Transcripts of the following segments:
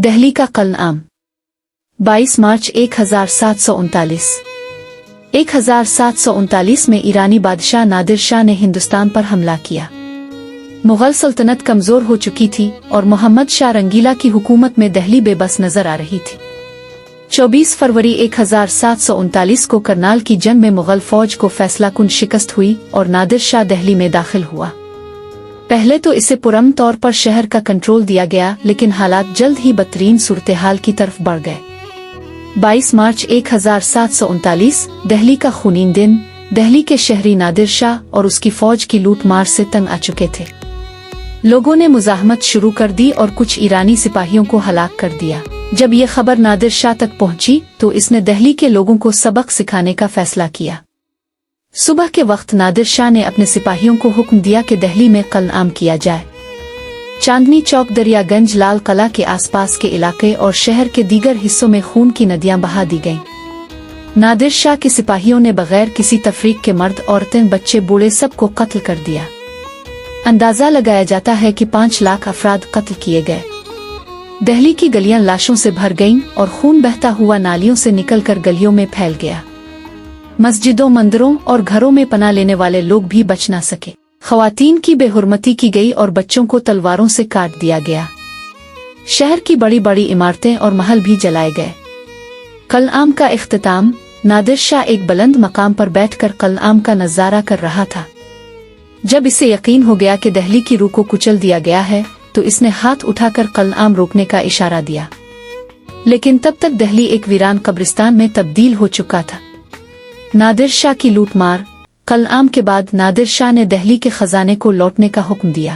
دہلی کا قلعہ 22 مارچ 1739 1739 میں ایرانی بادشاہ نادر شاہ نے ہندوستان پر حملہ کیا۔ مغل سلطنت کمزور ہو چکی تھی اور محمد شاہ رنگیلا کی حکومت میں دہلی بے بس نظر آ رہی تھی۔ 24 فروری 1739 کو کرنال کی جنگ میں مغل فوج کو فیصلہ کن شکست ہوئی اور نادر شاہ دہلی میں داخل ہوا۔ پہلے تو اسے پرامن طور پر شہر کا کنٹرول دیا گیا، لیکن حالات جلد ہی بدترین صورتحال کی طرف بڑھ گئے۔ 22 مارچ 1739 دہلی کا خونین دن۔ دہلی کے شہری نادر شاہ اور اس کی فوج کی لوٹ مار سے تنگ آ چکے تھے۔ لوگوں نے مزاحمت شروع کر دی اور کچھ ایرانی سپاہیوں کو ہلاک کر دیا۔ جب یہ خبر نادر شاہ تک پہنچی تو اس نے دہلی کے لوگوں کو سبق سکھانے کا فیصلہ کیا۔ صبح کے وقت نادر شاہ نے اپنے سپاہیوں کو حکم دیا کہ دہلی میں قلعہ کیا جائے۔ چاندنی چوک، دریا گنج، لال قلعہ کے آس پاس کے علاقے اور شہر کے دیگر حصوں میں خون کی ندیاں بہا دی گئیں۔ نادر شاہ کے سپاہیوں نے بغیر کسی تفریق کے مرد، عورتیں، بچے، بوڑھے سب کو قتل کر دیا۔ اندازہ لگایا جاتا ہے کہ 5 لاکھ افراد قتل کیے گئے۔ دہلی کی گلیاں لاشوں سے بھر گئیں اور خون بہتا ہوا نالیوں سے نکل کر گلیوں میں پھیل گیا۔ مسجدوں، مندروں اور گھروں میں پناہ لینے والے لوگ بھی بچ نہ سکے۔ خواتین کی بے حرمتی کی گئی اور بچوں کو تلواروں سے کاٹ دیا گیا۔ شہر کی بڑی بڑی عمارتیں اور محل بھی جلائے گئے۔ قلعہ کا اختتام۔ نادر شاہ ایک بلند مقام پر بیٹھ کر قلعہ کا نظارہ کر رہا تھا۔ جب اسے یقین ہو گیا کہ دہلی کی روح کو کچل دیا گیا ہے تو اس نے ہاتھ اٹھا کر قلعہ روکنے کا اشارہ دیا، لیکن تب تک دہلی ایک ویران قبرستان میں تبدیل ہو چکا تھا۔ نادر شاہ کی لوٹ مار۔ قلعہ کے بعد نادر شاہ نے دہلی کے خزانے کو لوٹنے کا حکم دیا۔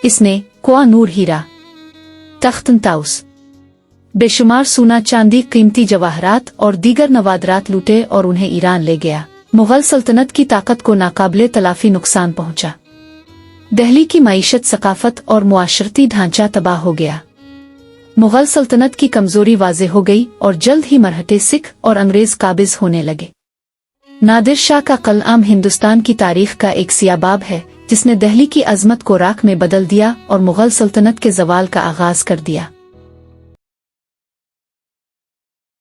اس نے کوہ نور، ہیرا، تخت طاؤس، بے شمار سونا چاندی، قیمتی جواہرات اور دیگر نوادرات لوٹے اور انہیں ایران لے گیا۔ مغل سلطنت کی طاقت کو ناقابل تلافی نقصان پہنچا۔ دہلی کی معیشت، ثقافت اور معاشرتی ڈھانچہ تباہ ہو گیا۔ مغل سلطنت کی کمزوری واضح ہو گئی اور جلد ہی مرہٹے، سکھ اور انگریز قابض ہونے لگے۔ نادر شاہ کا قلعہ ہندوستان کی تاریخ کا ایک سیاہ باب ہے جس نے دہلی کی عظمت کو راکھ میں بدل دیا اور مغل سلطنت کے زوال کا آغاز کر دیا۔